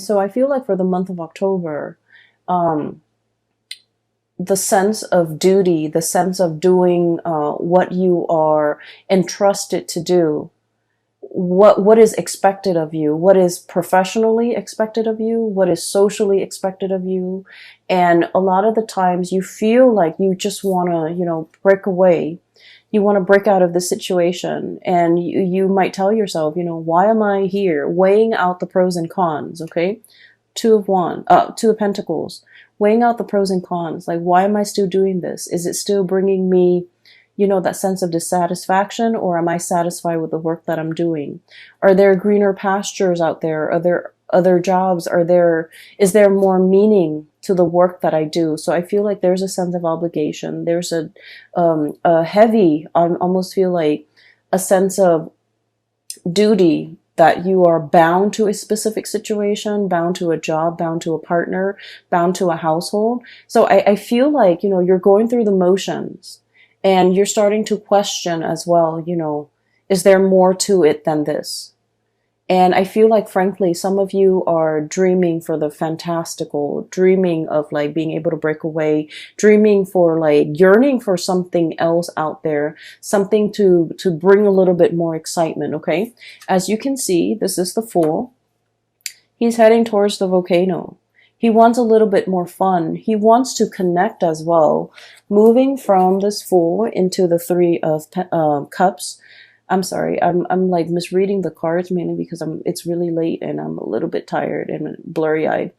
so I feel like for the month of October, um, the sense of duty, the sense of doing what you are entrusted to do, what is expected of you, what is professionally expected of you, what is socially expected of you. And a lot of the times you feel like you just want to, break away. You want to break out of the situation, and you might tell yourself, why am I here? Weighing out the pros and cons, okay? Two of Pentacles, weighing out the pros and cons. Like, why am I still doing this? Is it still bringing me, that sense of dissatisfaction, or am I satisfied with the work that I'm doing? Are there greener pastures out there? Are there other jobs? Is there more meaning to the work that I do? So I feel like there's a sense of obligation. There's a heavy, I almost feel like a sense of duty, that you are bound to a specific situation, bound to a job, bound to a partner, bound to a household. So I feel like, you're going through the motions, and you're starting to question as well, is there more to it than this? And I feel like, frankly, some of you are dreaming for the fantastical, dreaming of like being able to break away, dreaming for like yearning for something else out there, something to bring a little bit more excitement. Okay. As you can see, this is the Fool. He's heading towards the volcano. He wants a little bit more fun. He wants to connect as well, moving from this Fool into the Three of Cups. I'm sorry, I'm like misreading the cards, mainly because it's really late and I'm a little bit tired and blurry-eyed.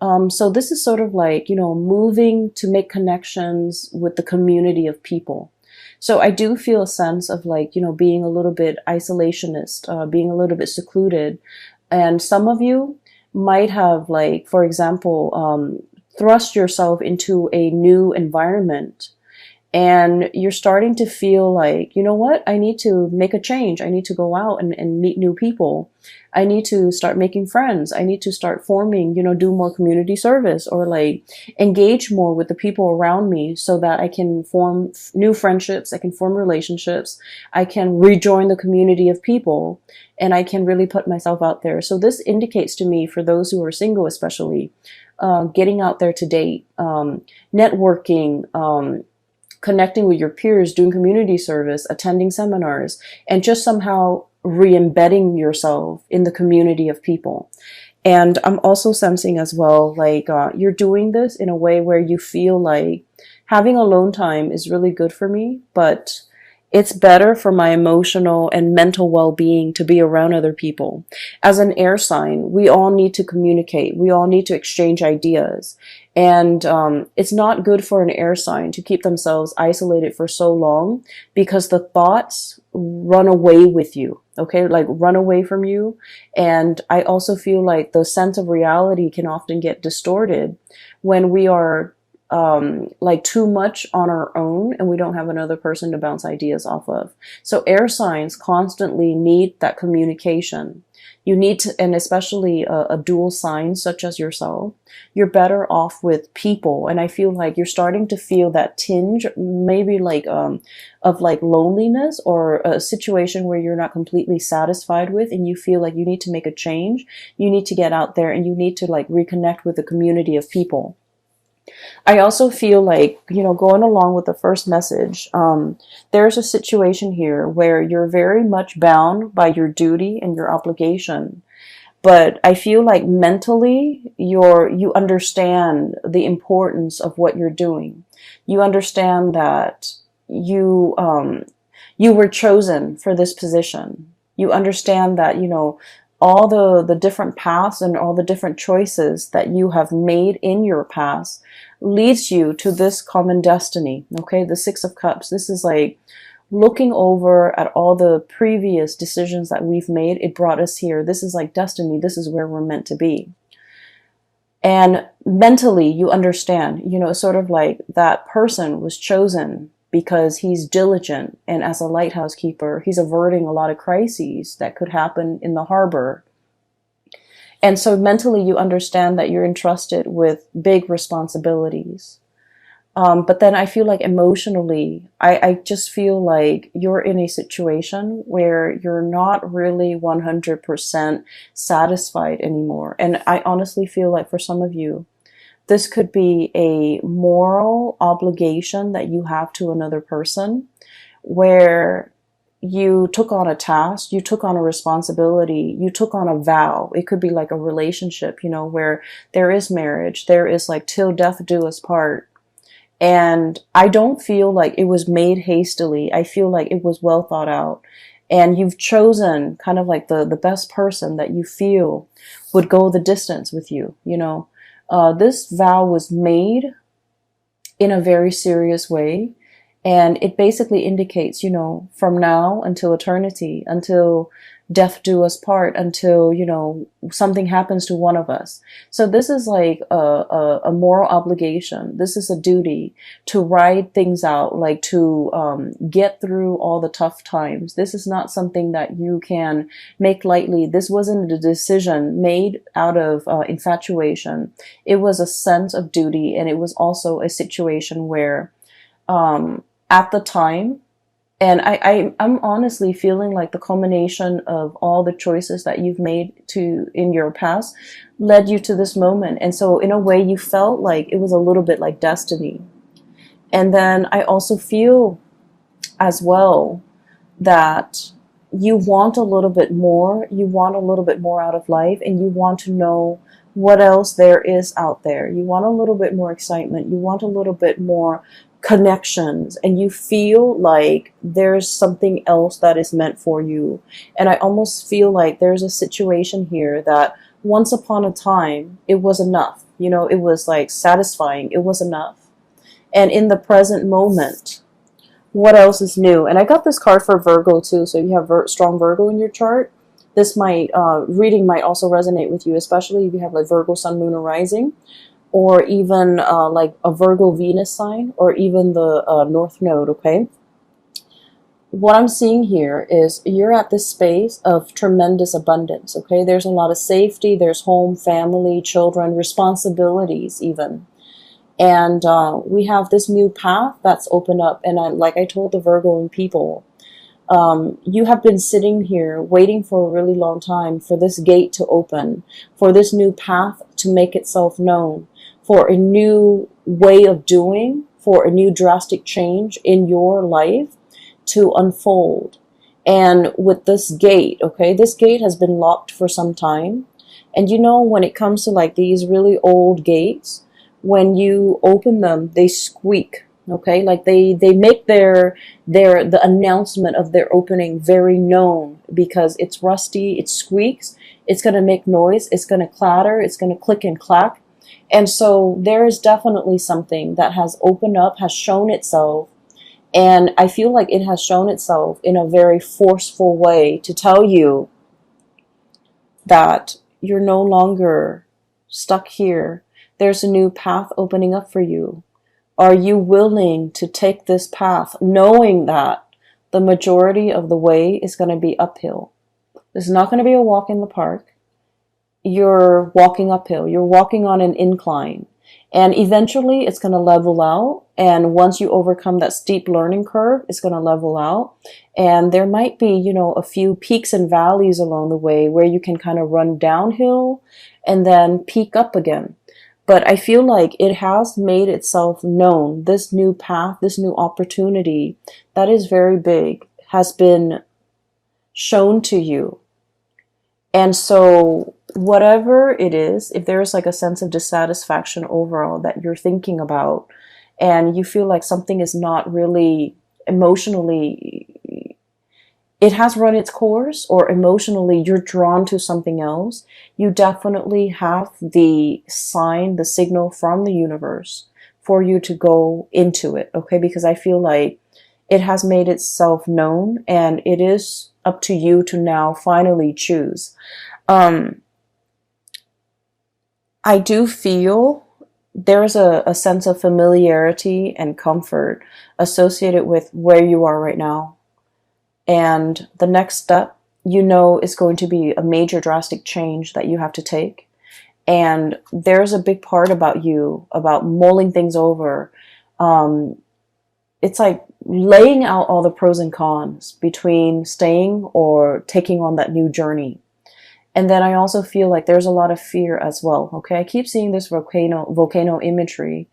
So this is sort of like, moving to make connections with the community of people. So I do feel a sense of like, being a little bit isolationist, being a little bit secluded. And some of you might have, like, for example, thrust yourself into a new environment. And you're starting to feel like, you know what? I need to make a change. I need to go out and meet new people. I need to start making friends. I need to start forming, do more community service, or like engage more with the people around me so that I can form new friendships. I can form relationships. I can rejoin the community of people, and I can really put myself out there. So this indicates to me, for those who are single, especially, getting out there to date, networking, connecting with your peers, doing community service, attending seminars, and just somehow re-embedding yourself in the community of people. And I'm also sensing as well, like, you're doing this in a way where you feel like having alone time is really good for me, but it's better for my emotional and mental well-being to be around other people. As an air sign, we all need to communicate. We all need to exchange ideas. And it's not good for an air sign to keep themselves isolated for so long, because the thoughts run away with you, okay? Like, run away from you. And I also feel like the sense of reality can often get distorted when we are like too much on our own and we don't have another person to bounce ideas off of. So air signs constantly need that communication. You need to, and especially a dual sign such as yourself, you're better off with people. And I feel like you're starting to feel that tinge, maybe like, of like loneliness, or a situation where you're not completely satisfied with, and you feel like you need to make a change. You need to get out there and you need to like reconnect with a community of people. I also feel like, going along with the first message, there's a situation here where you're very much bound by your duty and your obligation. But I feel like mentally you understand the importance of what you're doing. You understand that you were chosen for this position. You understand that, all the different paths and all the different choices that you have made in your past leads you to this common destiny. Okay, the Six of Cups. This is like looking over at all the previous decisions that we've made. It brought us here. This is like destiny. This is where we're meant to be. And mentally, you understand, sort of like that person was chosen because he's diligent, and as a lighthouse keeper, he's averting a lot of crises that could happen in the harbor. And so mentally you understand that you're entrusted with big responsibilities. But then I feel like emotionally, I just feel like you're in a situation where you're not really 100% satisfied anymore. And I honestly feel like for some of you, this could be a moral obligation that you have to another person where you took on a task, you took on a responsibility, you took on a vow. It could be like a relationship, you know, where there is marriage, there is like till death do us part. And I don't feel like it was made hastily. I feel like it was well thought out. And you've chosen kind of like the best person that you feel would go the distance with you, you know. This vow was made in a very serious way. And it basically indicates, you know, from now until eternity, until death do us part, until, you know, something happens to one of us. So this is like a moral obligation. This is a duty to ride things out, like to get through all the tough times. This is not something that you can make lightly. This wasn't a decision made out of infatuation. It was a sense of duty, and it was also a situation where at the time, and I'm honestly feeling like the culmination of all the choices that you've made in your past led you to this moment. And so in a way you felt like it was a little bit like destiny. And then I also feel as well that you want a little bit more. You want a little bit more out of life, and you want to know what else there is out there. You want a little bit more excitement. You want a little bit more connections, and you feel like there's something else that is meant for you. And I almost feel like there's a situation here that once upon a time it was enough. You know, it was like satisfying. It was enough. And in the present moment, what else is new? And I got this card for Virgo too. So if you have strong Virgo in your chart, this reading might also resonate with you, especially if you have like Virgo, Sun, Moon, or Rising, or even like a Virgo Venus sign, or even the North Node, okay? What I'm seeing here is you're at this space of tremendous abundance, okay? There's a lot of safety, there's home, family, children, responsibilities even. And we have this new path that's opened up. And like I told the Virgo people, you have been sitting here waiting for a really long time for this gate to open, for this new path to make itself known, for a new way of doing, for a new drastic change in your life to unfold. And with this gate, okay, this gate has been locked for some time. And you know, when it comes to like these really old gates, when you open them, they squeak. Okay, like they make the announcement of their opening very known, because it's rusty, it squeaks, it's going to make noise, it's going to clatter, it's going to click and clack. And so there is definitely something that has opened up, has shown itself, and I feel like it has shown itself in a very forceful way to tell you that you're no longer stuck here. There's a new path opening up for you. Are you willing to take this path, knowing that the majority of the way is going to be uphill? This is not going to be a walk in the park. You're walking uphill. You're walking on an incline. And eventually it's going to level out. And once you overcome that steep learning curve, it's going to level out. And there might be, you know, a few peaks and valleys along the way where you can kind of run downhill and then peak up again. But I feel like it has made itself known. This new path, this new opportunity that is very big has been shown to you. And so whatever it is, if there's like a sense of dissatisfaction overall that you're thinking about, and you feel like something is not really emotionally, it has run its course, or emotionally you're drawn to something else, you definitely have the sign, the signal from the universe for you to go into it, okay? Because I feel like it has made itself known, and it is up to you to now finally choose. I do feel there's a sense of familiarity and comfort associated with where you are right now. And the next step, you know, is going to be a major drastic change that you have to take. And there's a big part about you, about mulling things over, It's like laying out all the pros and cons between staying or taking on that new journey. And then I also feel like there's a lot of fear as well. Okay. I keep seeing this volcano imagery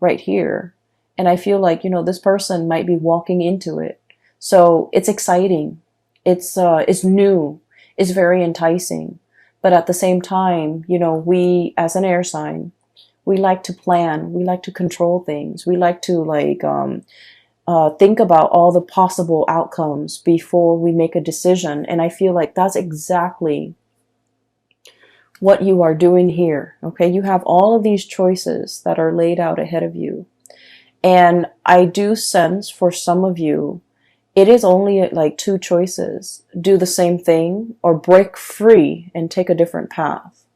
right here. And I feel like, this person might be walking into it. So it's exciting. It's new. It's very enticing. But at the same time, we as an air sign, we like to plan. We like to control things. We like to think about all the possible outcomes before we make a decision. And I feel like that's exactly what you are doing here. Okay. You have all of these choices that are laid out ahead of you. And I do sense for some of you, it is only like two choices: do the same thing or break free and take a different path.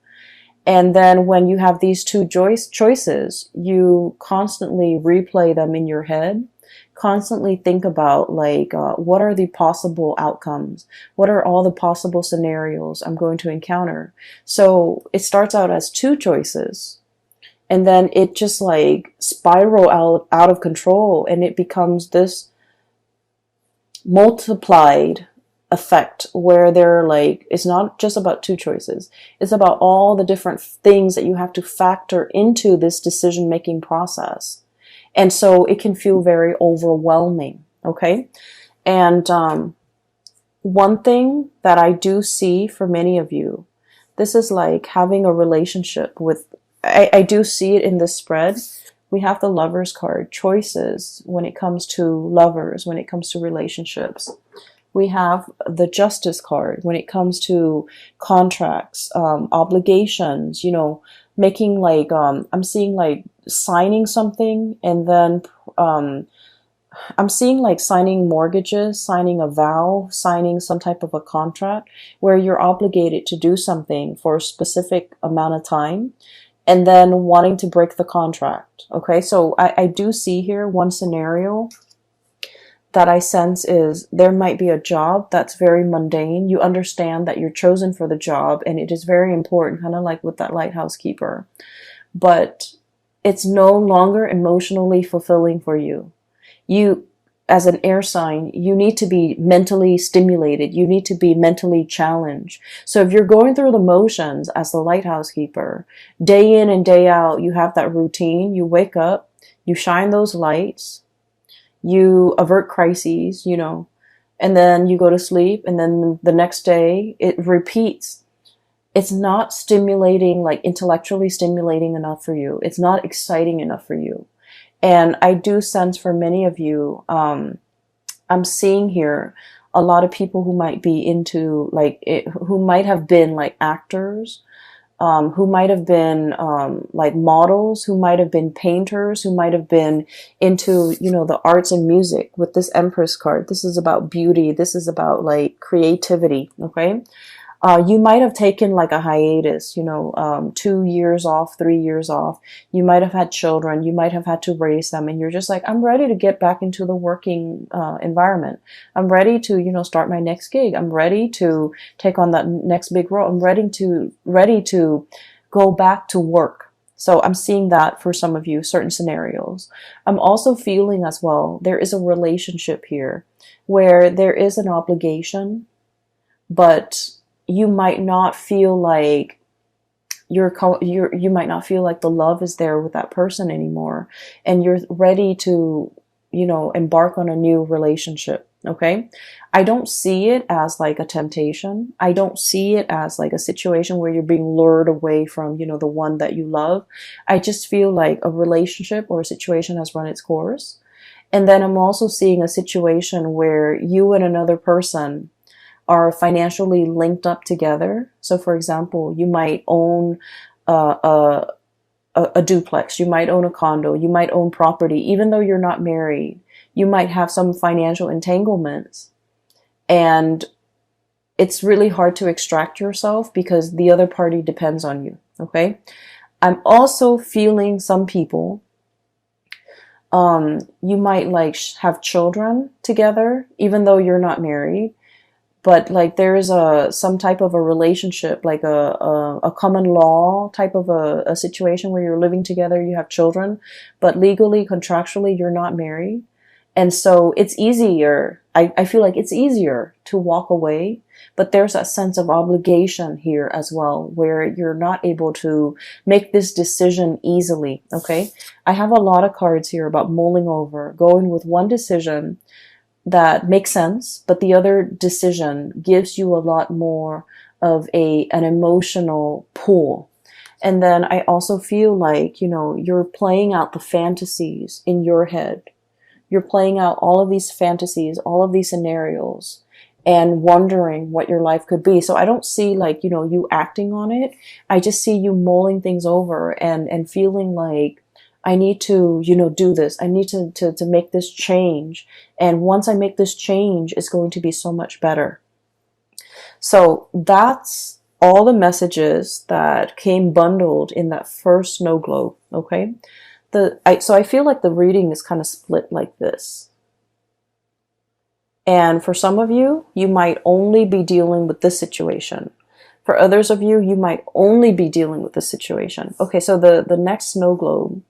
And then when you have these two choices, you constantly replay them in your head, constantly think about what are the possible outcomes? What are all the possible scenarios I'm going to encounter? So it starts out as two choices, and then it just like spiral out of control, and it becomes this multiplied effect where they're like, it's not just about two choices. It's about all the different things that you have to factor into this decision-making process. And so it can feel very overwhelming. Okay. And, one thing that I do see for many of you, this is like having a relationship with, I do see it in this spread. We have the Lovers card, choices when it comes to lovers, when it comes to relationships. We have the Justice card when it comes to contracts, obligations, making I'm seeing like signing something, and then I'm seeing like signing mortgages, signing a vow, signing some type of a contract where you're obligated to do something for a specific amount of time, and then wanting to break the contract. Okay, so I do see here one scenario that I sense is there might be a job that's very mundane. You understand that you're chosen for the job and it is very important, kind of like with that lighthouse keeper. But it's no longer emotionally fulfilling for you. You, as an air sign, you need to be mentally stimulated. You need to be mentally challenged. So if you're going through the motions as the lighthouse keeper, day in and day out, you have that routine. You wake up, you shine those lights, you avert crises, and then you go to sleep, and then the next day it repeats. It's not stimulating, like intellectually stimulating enough for you. It's not exciting enough for you. And I do sense for many of you, I'm seeing here a lot of people who might be into who might have been like actors, who might have been like models, who might have been painters, who might have been into, the arts and music. With this Empress card, this is about beauty. This is about like creativity. Okay. You might have taken like a hiatus, 2 years off, 3 years off. You might have had children. You might have had to raise them. And you're just like, I'm ready to get back into the working environment. I'm ready to, start my next gig. I'm ready to take on that next big role. I'm ready to go back to work. So I'm seeing that for some of you, certain scenarios. I'm also feeling as well, there is a relationship here where there is an obligation, but you might not feel like you might not feel like the love is there with that person anymore, and you're ready to, embark on a new relationship. Okay. I don't see it as like a temptation. I don't see it as like a situation where you're being lured away from, the one that you love. I just feel like a relationship or a situation has run its course. And then I'm also seeing a situation where you and another person are financially linked up together. So for example, you might own a duplex, you might own a condo, you might own property, even though you're not married. You might have some financial entanglements, and it's really hard to extract yourself because the other party depends on you. Okay. I'm also feeling some people, you might like have children together, even though you're not married. but like there's some type of a relationship, like a common law type of a situation where you're living together, you have children, but legally, contractually, you're not married. And so it's easier. I feel like it's easier to walk away, but there's a sense of obligation here as well, where you're not able to make this decision easily. Okay. I have a lot of cards here about mulling over, going with one decision that makes sense, but the other decision gives you a lot more of an emotional pull. And then I also feel like, you're playing out the fantasies in your head. You're playing out all of these fantasies, all of these scenarios, and wondering what your life could be. So I don't see like, you acting on it. I just see you mulling things over and feeling like, I need to, do this. I need to make this change. And once I make this change, it's going to be so much better. So that's all the messages that came bundled in that first snow globe. Okay. So I feel like the reading is kind of split like this. And for some of you, you might only be dealing with this situation. For others of you, you might only be dealing with this situation. Okay, so the next snow globe.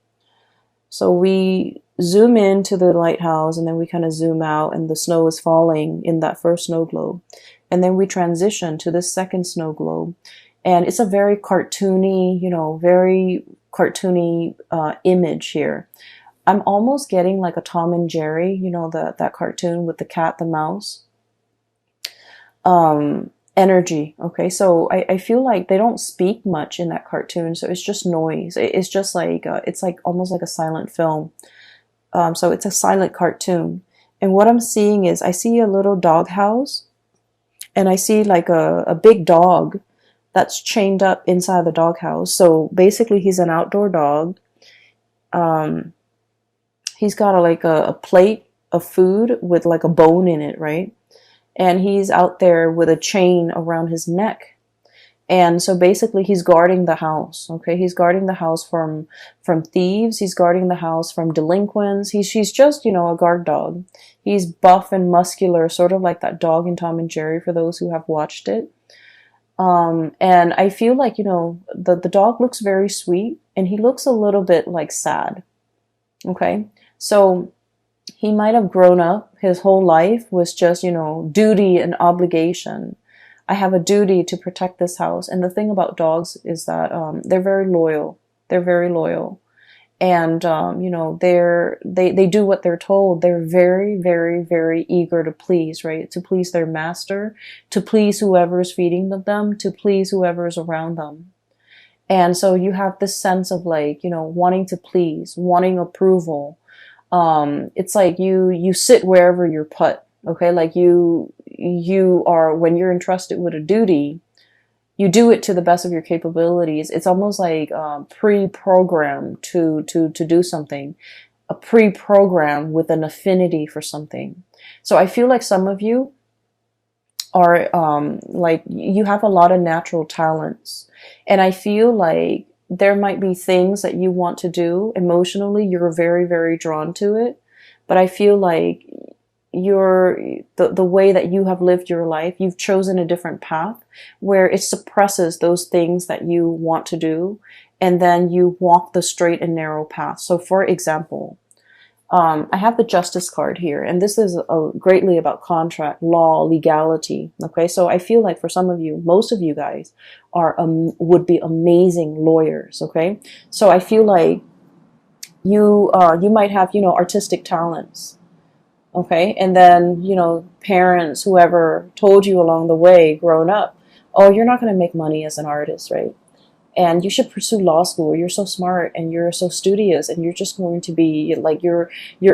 So we zoom into the lighthouse and then we kind of zoom out and the snow is falling in that first snow globe. And then we transition to the second snow globe. And it's a very cartoony, very cartoony image here. I'm almost getting like a Tom and Jerry, that cartoon with the cat, the mouse. Energy. Okay, so I feel like they don't speak much in that cartoon, so it's just noise. It's just like it's like almost like a silent film. So it's a silent cartoon, and what I'm seeing is I see a little dog house, and I see like a big dog that's chained up inside the dog house. So basically, he's an outdoor dog. He's got a plate of food with like a bone in it, right? And he's out there with a chain around his neck. And so basically he's guarding the house. Okay. He's guarding the house from thieves. He's guarding the house from delinquents. He's just, a guard dog. He's buff and muscular, sort of like that dog in Tom and Jerry for those who have watched it. And I feel like, the dog looks very sweet and he looks a little bit like sad. Okay. So he might have grown up, his whole life was just, duty and obligation. I have a duty to protect this house. And the thing about dogs is that they're very loyal. They're very loyal. And, they do what they're told. They're very, very, very eager to please, right? To please their master, to please whoever is feeding them, to please whoever is around them. And so you have this sense of like, wanting to please, wanting approval. It's like you sit wherever you're put. Okay. Like you are, when you're entrusted with a duty, you do it to the best of your capabilities. It's almost like, pre-programmed to do something, a pre-program with an affinity for something. So I feel like some of you are, like you have a lot of natural talents. And I feel like there might be things that you want to do emotionally. You're very, very drawn to it. But I feel like the way that you have lived your life, you've chosen a different path where it suppresses those things that you want to do. And then you walk the straight and narrow path. So for example, I have the Justice card here, and this is greatly about contract, law, legality. Okay, so I feel like for some of you, most of you guys would be amazing lawyers. Okay, so I feel like you might have artistic talents. Okay, and then parents, whoever told you along the way, growing up, oh, you're not going to make money as an artist, right? And you should pursue law school. You're so smart and you're so studious and you're just going to be like your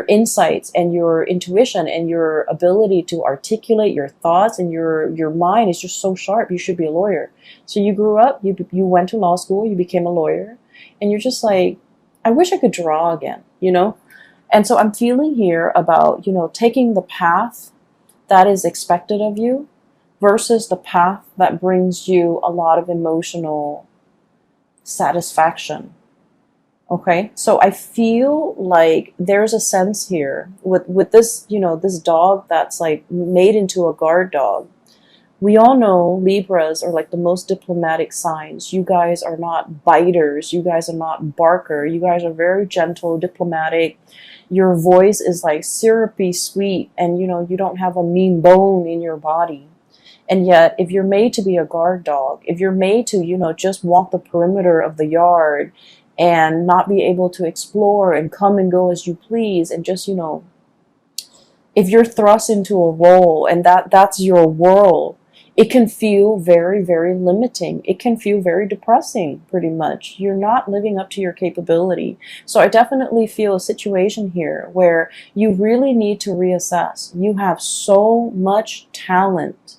insights and your intuition and your ability to articulate your thoughts and your mind is just so sharp. You should be a lawyer. So you grew up, you went to law school, you became a lawyer, and you're just like, I wish I could draw again, And so I'm feeling here about, taking the path that is expected of you versus the path that brings you a lot of emotional satisfaction. Okay, so I feel like there's a sense here with this, this dog that's like made into a guard dog. We all know Libras are like the most diplomatic signs. You guys are not biters. You guys are not barker. You guys are very gentle, diplomatic. Your voice is like syrupy sweet, and you don't have a mean bone in your body. And yet, if you're made to be a guard dog, if you're made to, just walk the perimeter of the yard and not be able to explore and come and go as you please, and just, if you're thrust into a role and that's your world, it can feel very, very limiting. It can feel very depressing, pretty much. You're not living up to your capability. So I definitely feel a situation here where you really need to reassess. You have so much talent,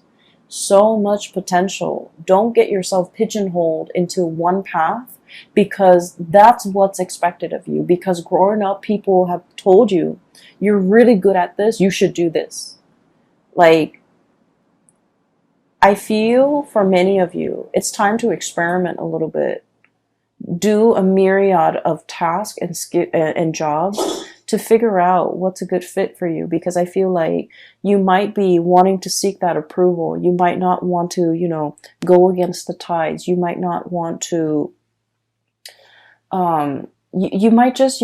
so much potential. Don't get yourself pigeonholed into one path because that's what's expected of you. Because growing up, people have told you, you're really good at this, you should do this. Like, I feel for many of you, it's time to experiment a little bit. Do a myriad of tasks and jobs to figure out what's a good fit for you, because I feel like you might be wanting to seek that approval. You might not want to, go against the tides. You might not want to, you might just,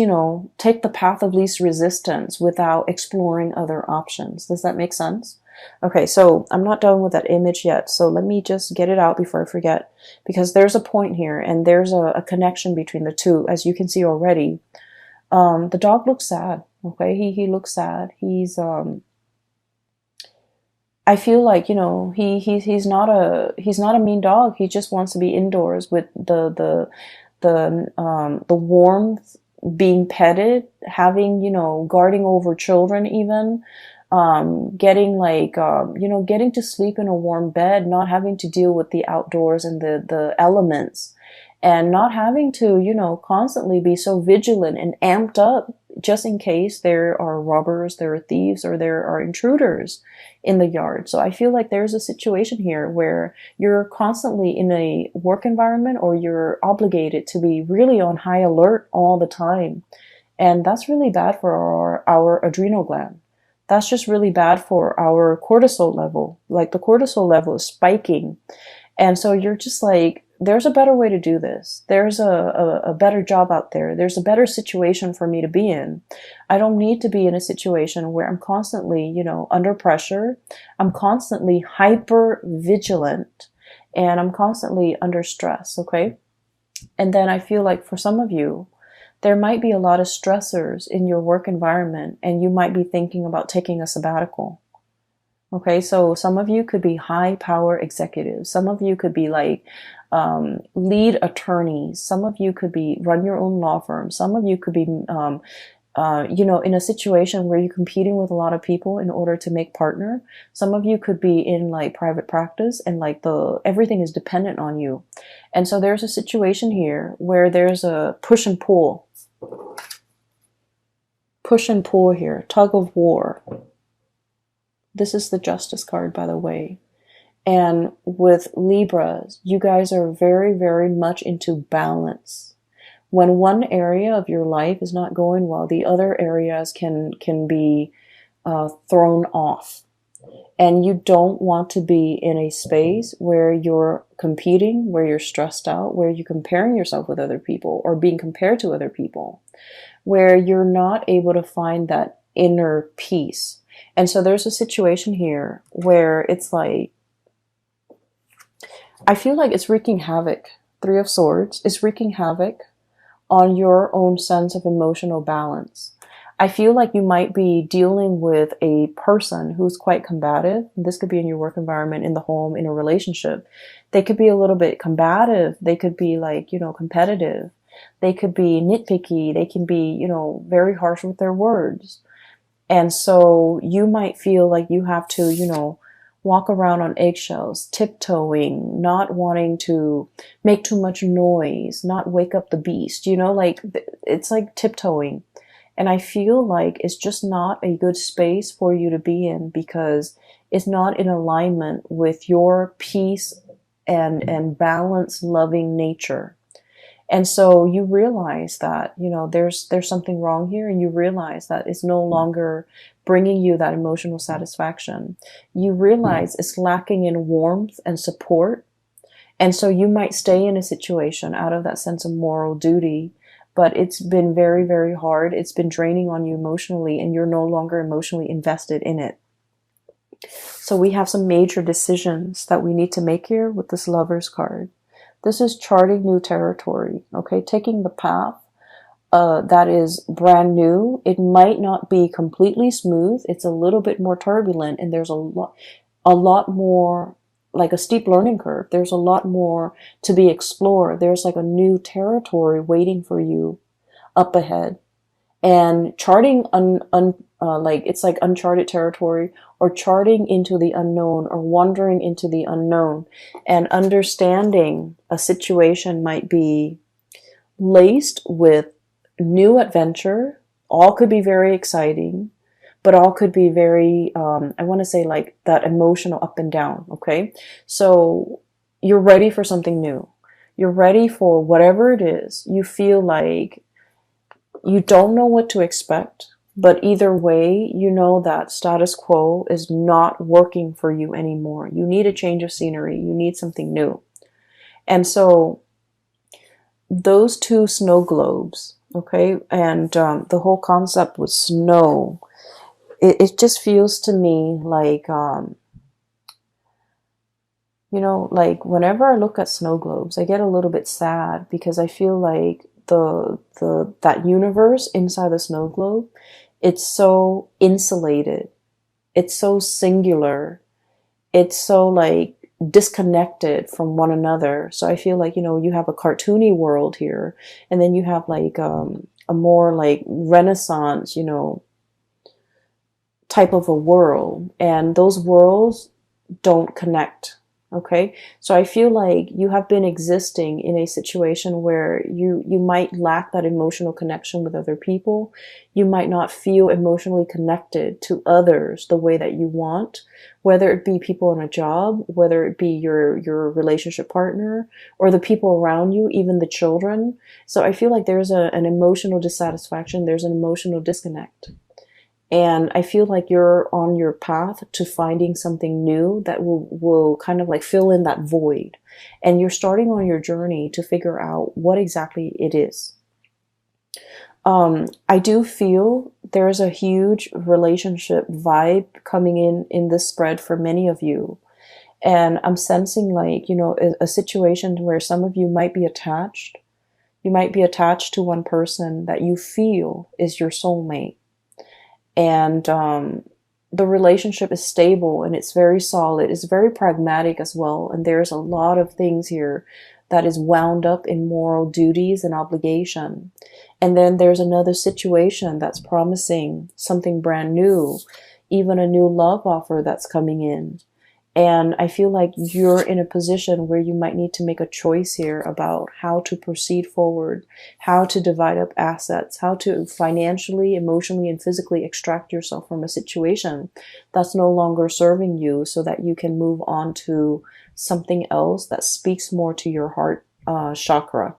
take the path of least resistance without exploring other options. Does that make sense? Okay, so I'm not done with that image yet, so let me just get it out before I forget, because there's a point here, and there's a connection between the two, as you can see already. The dog looks sad, okay? He looks sad. I feel like, he's not a mean dog. He just wants to be indoors with the warmth, being petted, having, guarding over children even. Getting getting to sleep in a warm bed, not having to deal with the outdoors and the elements, and not having to, constantly be so vigilant and amped up just in case there are robbers, there are thieves, or there are intruders in the yard. So I feel like there's a situation here where you're constantly in a work environment, or you're obligated to be really on high alert all the time. And that's really bad for our adrenal gland. That's just really bad for our cortisol level. Like, the cortisol level is spiking. And so you're just like, there's a better way to do this. There's a better job out there. There's a better situation for me to be in. I don't need to be in a situation where I'm constantly, under pressure. I'm constantly hyper vigilant, and I'm constantly under stress. Okay. And then I feel like for some of you, there might be a lot of stressors in your work environment, and you might be thinking about taking a sabbatical. Okay, so some of you could be high power executives. Some of you could be like lead attorneys. Some of you could be run your own law firm. Some of you could be, in a situation where you're competing with a lot of people in order to make partner. Some of you could be in like private practice, and like everything is dependent on you. And so there's a situation here where there's a push and pull. Push and pull here, tug of war. This is the Justice card, by the way. And with Libras, you guys are very, very much into balance. When one area of your life is not going well, the other areas can be thrown off. And you don't want to be in a space where you're competing, where you're stressed out, where you're comparing yourself with other people, or being compared to other people, where you're not able to find that inner peace. And so there's a situation here where it's like, I feel like it's wreaking havoc. Three of Swords is wreaking havoc on your own sense of emotional balance. I feel like you might be dealing with a person who's quite combative. This could be in your work environment, in the home, in a relationship. They could be a little bit combative. They could be like, competitive. They could be nitpicky. They can be, very harsh with their words. And so you might feel like you have to, walk around on eggshells, tiptoeing, not wanting to make too much noise, not wake up the beast, like it's like tiptoeing. And I feel like it's just not a good space for you to be in, because it's not in alignment with your peace and balance loving nature. And so you realize that, there's something wrong here, and you realize that it's no longer bringing you that emotional satisfaction, you realize it's lacking in warmth and support. And so you might stay in a situation out of that sense of moral duty, but it's been very, very hard. It's been draining on you emotionally, and you're no longer emotionally invested in it. So we have some major decisions that we need to make here with this Lovers card. This is charting new territory, okay? Taking the path that is brand new. It might not be completely smooth. It's a little bit more turbulent, and there's a lot more, like a steep learning curve. There's a lot more to be explored. There's like a new territory waiting for you up ahead. And charting like it's like uncharted territory, or charting into the unknown, or wandering into the unknown, and understanding a situation might be laced with new adventure. All could be very exciting, but all could be very, I want to say like that emotional up and down. Okay. So you're ready for something new. You're ready for whatever it is. You feel like you don't know what to expect, but either way, you know that status quo is not working for you anymore. You need a change of scenery. You need something new. And so those two snow globes, okay, and the whole concept with snow, it just feels to me like, you know, like whenever I look at snow globes, I get a little bit sad, because I feel like that universe inside the snow globe, it's so insulated, it's so singular, it's so like disconnected from one another. So I feel like, you know, you have a cartoony world here, and then you have like a more like Renaissance, you know, type of a world, and those worlds don't connect. Okay, so I feel like you have been existing in a situation where you might lack that emotional connection with other people. You might not feel emotionally connected to others the way that you want, whether it be people in a job, whether it be your relationship partner, or the people around you, even the children. So I feel like there's an emotional dissatisfaction, there's an emotional disconnect. And I feel like you're on your path to finding something new that will kind of like fill in that void. And you're starting on your journey to figure out what exactly it is. I do feel there's a huge relationship vibe coming in this spread for many of you. And I'm sensing like, you know, a situation where some of you might be attached. You might be attached to one person that you feel is your soulmate. And the relationship is stable, and it's very solid. It's very pragmatic as well. And there's a lot of things here that is wound up in moral duties and obligation. And then there's another situation that's promising something brand new, even a new love offer that's coming in. And I feel like you're in a position where you might need to make a choice here about how to proceed forward, how to divide up assets, how to financially, emotionally, and physically extract yourself from a situation that's no longer serving you, so that you can move on to something else that speaks more to your heart chakra.